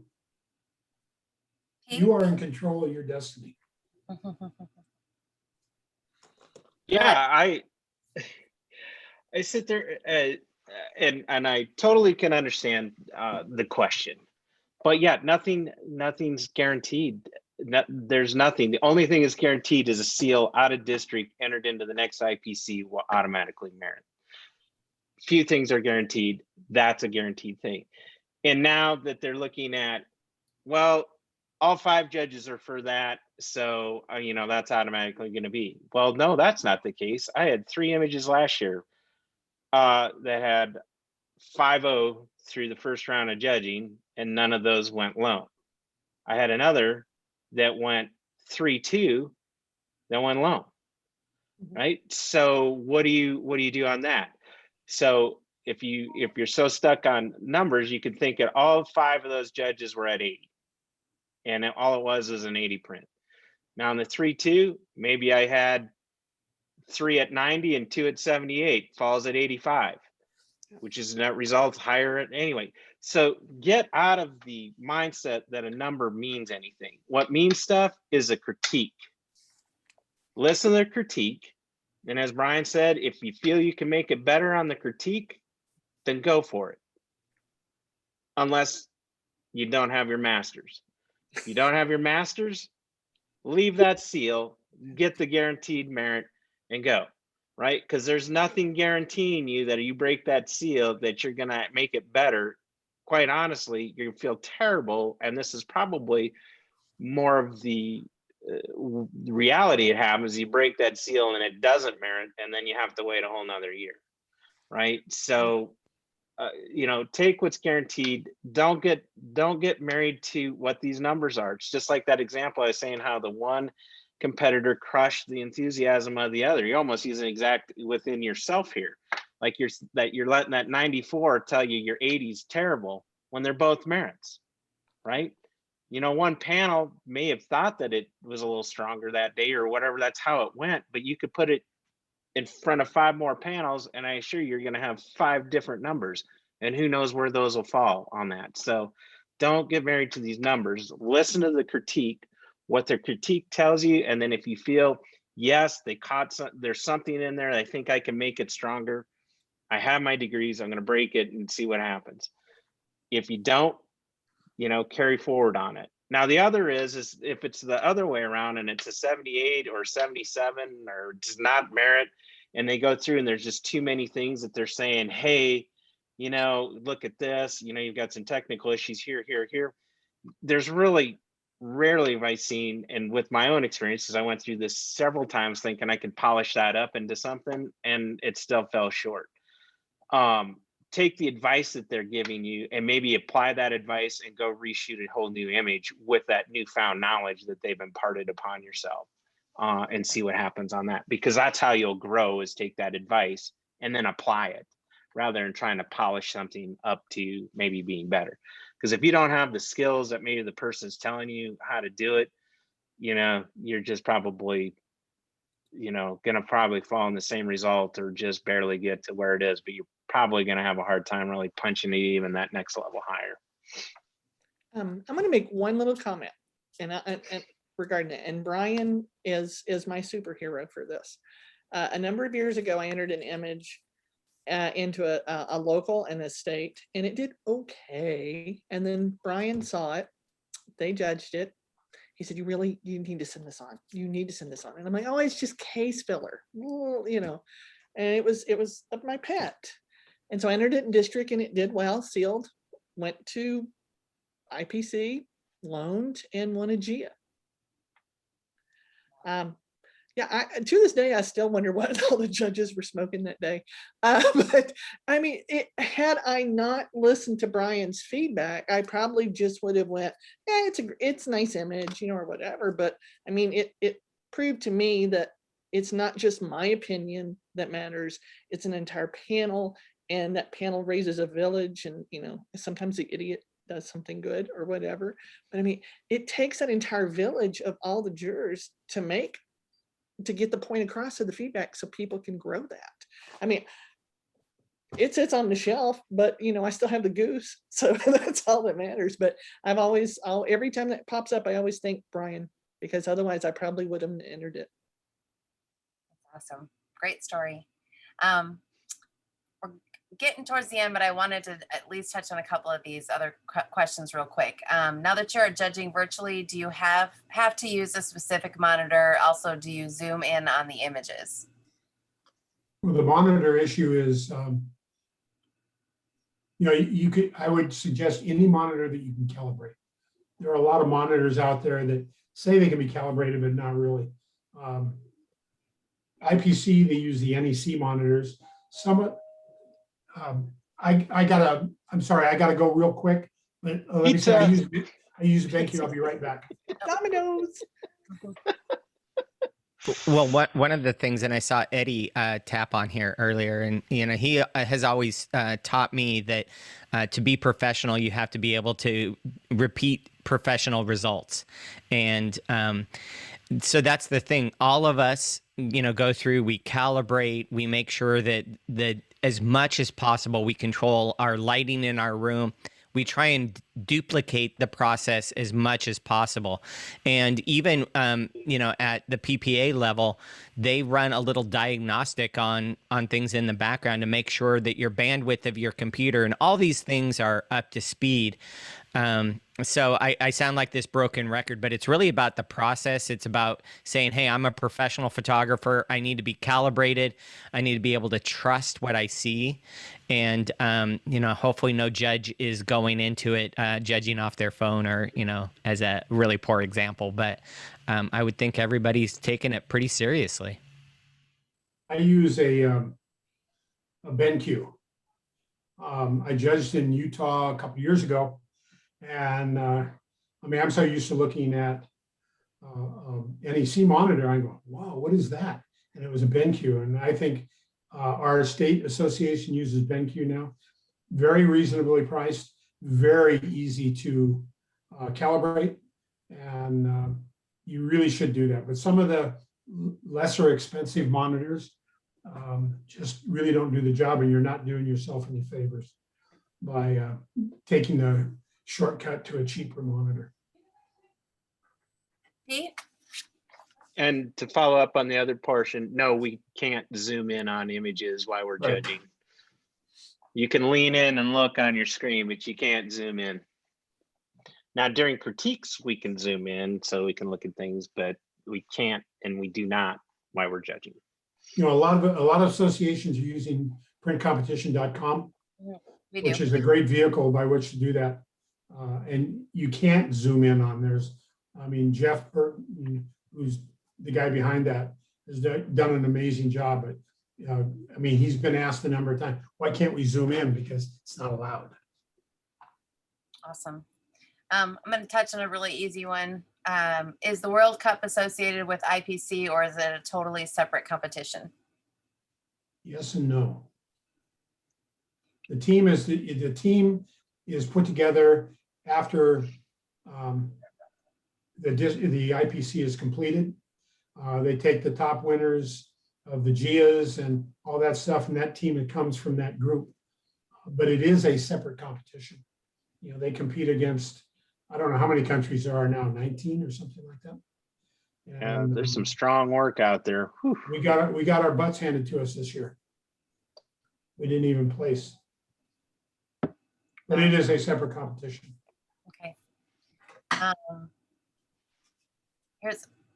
B: You are in control of your destiny.
D: Yeah, I sit there and I totally can understand the question, but yeah, nothing's guaranteed. There's nothing. The only thing is guaranteed is a seal out of district entered into the next IPC will automatically merit. Few things are guaranteed. That's a guaranteed thing. And now that they're looking at, well, all 5 judges are for that, so you know that's automatically going to be. Well, no, that's not the case. I had 3 images last year that had 5-0 through the first round of judging, and none of those went low. I had another that went 3-2 that went low. Right? So what do you do on that? So if you're so stuck on numbers, you could think that all 5 of those judges were at 80. And all it was an 80 print. Now in the 3-2, maybe I had 3 at 90 and 2 at 78, falls at 85, which is net results higher at anyway. So get out of the mindset that a number means anything. What means stuff is a critique. Listen to the critique. And as Brian said, if you feel you can make it better on the critique, then go for it. Unless you don't have your masters. If you don't have your masters, leave that seal, get the guaranteed merit, and go, right? Because there's nothing guaranteeing you that you break that seal that you're going to make it better. Quite honestly, you're going to feel terrible. And this is probably more of the reality it happens. You break that seal and it doesn't merit, and then you have to wait a whole nother year, right? So you know, take what's guaranteed. Don't get married to what these numbers are. It's just like that example I was saying, how the one competitor crushed the enthusiasm of the other. You almost use an exact within yourself here. Like you're letting that 94 tell you your 80 is terrible when they're both merits, right? You know, one panel may have thought that it was a little stronger that day or whatever. That's how it went. But you could put it in front of 5 more panels, and I assure you're going to have 5 different numbers, and who knows where those will fall on that. So don't get married to these numbers. Listen to the critique, what their critique tells you, and then if you feel, yes, they caught there's something in there, I think I can make it stronger. I have my degrees, I'm going to break it and see what happens. If you don't, you know, carry forward on it. Now the other is if it's the other way around and it's a 78 or 77 or does not merit, and they go through and there's just too many things that they're saying, hey, you know, look at this, you know, you've got some technical issues here. There's really rarely have I seen, and with my own experiences, I went through this several times thinking I could polish that up into something, and it still fell short. Take the advice that they're giving you and maybe apply that advice and go reshoot a whole new image with that newfound knowledge that they've imparted upon yourself, and see what happens on that, because that's how you'll grow, is take that advice and then apply it rather than trying to polish something up to maybe being better. Because if you don't have the skills that maybe the person's telling you how to do it, you know, you're just probably, you know, going to probably fall in the same result or just barely get to where it is, but you're probably going to have a hard time really punching it even that next level higher.
C: I'm going to make one little comment and regarding it. And Brian is my superhero for this. A number of years ago, I entered an image into a local and a state, and it did okay. And then Brian saw it, they judged it. He said, you need to send this on. You need to send this on. And I'm like, oh, it's just case filler, well, you know, and it was my pet. And so I entered it in district and it did well, sealed, went to IPC, loaned, and won a GIA. Yeah, to this day, I still wonder what all the judges were smoking that day. But I mean, had I not listened to Brian's feedback, I probably just would have went, yeah, it's a nice image, you know, or whatever. But I mean, it proved to me that it's not just my opinion that matters, it's an entire panel, and that panel raises a village, and you know, sometimes the idiot does something good or whatever. But I mean, it takes that entire village of all the jurors to get the point across to the feedback so people can grow that. I mean, it sits on the shelf, but you know, I still have the goose. So that's all that matters. But every time that pops up, I always think Brian, because otherwise I probably would have entered it.
A: Awesome. Great story. We're getting towards the end, but I wanted to at least touch on a couple of these other questions real quick. Now that you're judging virtually, do you have to use a specific monitor? Also, do you zoom in on the images?
B: Well, the monitor issue is, you know, I would suggest any monitor that you can calibrate. There are a lot of monitors out there that say they can be calibrated, but not really. IPC, they use the NEC monitors. I'm sorry, I gotta go real quick, but let me say, I use BenQ. I'll be right back.
C: Dominoes.
F: Well, one of the things, and I saw Eddie tap on here earlier, and you know, he has always taught me that to be professional, you have to be able to repeat professional results, and so that's the thing. All of us, you know, go through, we calibrate, we make sure that as much as possible, we control our lighting in our room. We try and duplicate the process as much as possible. And even, you know, at the PPA level, they run a little diagnostic on things in the background to make sure that your bandwidth of your computer and all these things are up to speed. So I sound like this broken record, but it's really about the process. It's about saying, hey, I'm a professional photographer. I need to be calibrated. I need to be able to trust what I see. And, you know, hopefully no judge is going into it, judging off their phone or, you know, as a really poor example. But I would think everybody's taking it pretty seriously.
B: I use a BenQ. I judged in Utah a couple years ago. And I mean, I'm so used to looking at NEC monitor. I go, wow, what is that? And it was a BenQ. And I think our state association uses BenQ now. Very reasonably priced, very easy to calibrate. And you really should do that. But some of the lesser expensive monitors just really don't do the job, and you're not doing yourself any favors by taking the shortcut to a cheaper monitor.
A: Pete?
D: And to follow up on the other portion, no, we can't zoom in on images while we're
B: Right.
D: judging. You can lean in and look on your screen, but you can't zoom in. Now during critiques, we can zoom in so we can look at things, but we can't, and we do not while we're judging.
B: You know, a lot of associations are using printcompetition.com, which is a great vehicle by which to do that. And you can't zoom in on I mean, Jeff Burton, who's the guy behind that, has done an amazing job. But I mean, he's been asked a number of times, why can't we zoom in? Because it's not allowed.
A: Awesome. I'm going to touch on a really easy one. Is the World Cup associated with IPC, or is it a totally separate competition?
B: Yes and no. The team is put together after the IPC is completed. They take the top winners of the GIAs and all that stuff, and that team that comes from that group. But it is a separate competition. You know, they compete against, I don't know how many countries there are now, 19 or something like that.
D: And there's some strong work out there. Whew.
B: We got our butts handed to us this year. We didn't even place. But it is a separate competition.
A: Okay.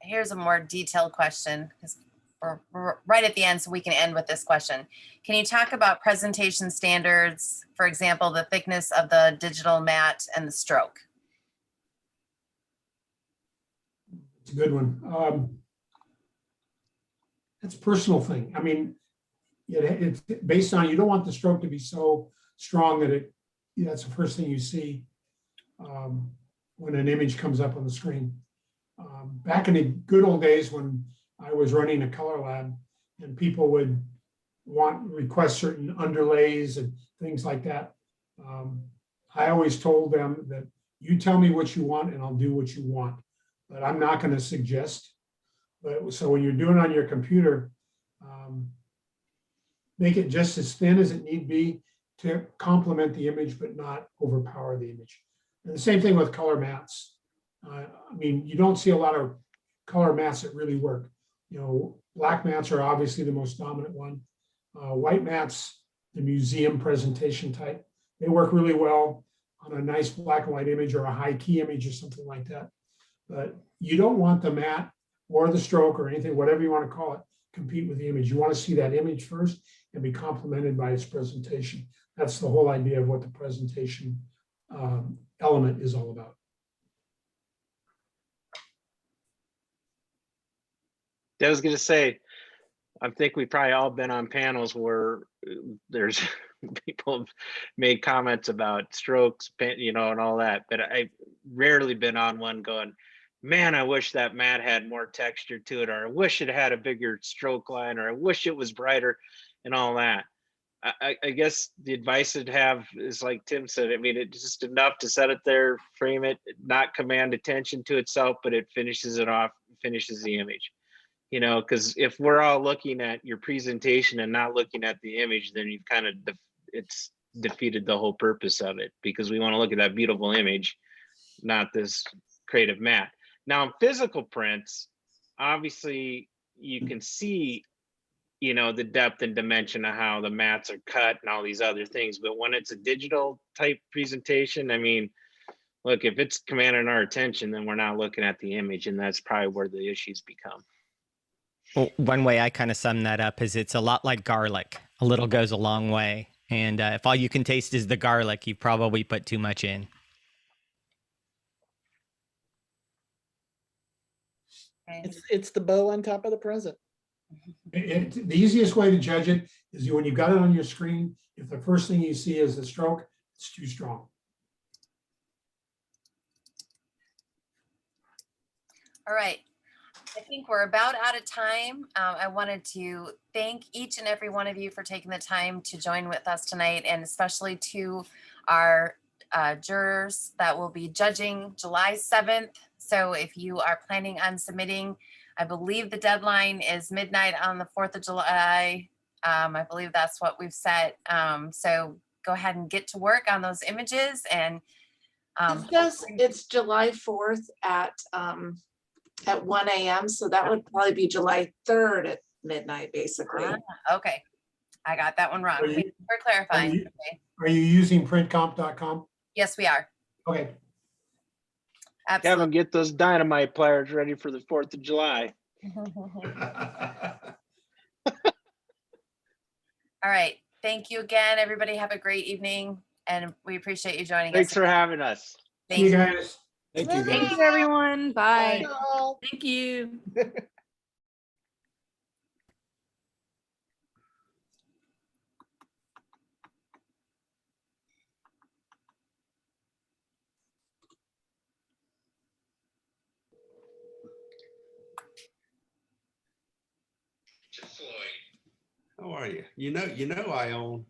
A: Here's a more detailed question, because we're right at the end, so we can end with this question. Can you talk about presentation standards, for example, the thickness of the digital mat and the stroke?
B: It's a good one. that's a personal thing. I mean, it's based on, you don't want the stroke to be so strong that that's the first thing you see when an image comes up on the screen. Back in the good old days when I was running a color lab and people would request certain underlays and things like that, I always told them that you tell me what you want and I'll do what you want, but I'm not going to suggest. But so when you're doing it on your computer, make it just as thin as it need be to complement the image, but not overpower the image. And the same thing with color mats. I mean, you don't see a lot of color mats that really work. You know, black mats are obviously the most dominant one. White mats, the museum presentation type, they work really well on a nice black and white image or a high key image or something like that. But you don't want the mat or the stroke or anything, whatever you want to call it, compete with the image. You want to see that image first and be complemented by its presentation. That's the whole idea of what the presentation element is all about.
D: I was going to say, I think we've probably all been on panels where there's people made comments about strokes, you know, and all that, but I've rarely been on one going, man, I wish that mat had more texture to it, or I wish it had a bigger stroke line, or I wish it was brighter and all that. I guess the advice I'd have is like Tim said, I mean, it's just enough to set it there, frame it, not command attention to itself, but it finishes it off, finishes the image. You know, because if we're all looking at your presentation and not looking at the image, then you've kind of, it's defeated the whole purpose of it, because we want to look at that beautiful image, not this creative mat. Now in physical prints, obviously you can see, you know, the depth and dimension of how the mats are cut and all these other things. But when it's a digital type presentation, I mean, look, if it's commanding our attention, then we're not looking at the image, and that's probably where the issues become.
F: Well, one way I kind of sum that up is it's a lot like garlic. A little goes a long way. And if all you can taste is the garlic, you probably put too much in.
C: It's the bow on top of the present.
B: The easiest way to judge it is when you got it on your screen, if the first thing you see is the stroke, it's too strong.
A: All right. I think we're about out of time. I wanted to thank each and every one of you for taking the time to join with us tonight, and especially to our jurors that will be judging July 7th. So if you are planning on submitting, I believe the deadline is midnight on the 4th of July. I believe that's what we've set. So go ahead and get to work on those images. And
G: it's July 4th at 1 a.m. So that would probably be July 3rd at midnight, basically.
A: Okay, I got that one wrong.
B: Are you-
A: Thank you for clarifying. Okay.
B: Are you using printcomp.com?
A: Yes, we are.
B: Okay.
A: Absolutely.
D: Kevin, get those dynamite pliers ready for the 4th of July.
A: All right. Thank you again, everybody. Have a great evening, and we appreciate you joining
D: Thanks
A: us.
D: for having us.
B: See you guys.
E: Thank you,
G: Thank
E: guys.
G: you, everyone. Bye.
C: Bye.
G: Thank you.
H: How are you? You know I own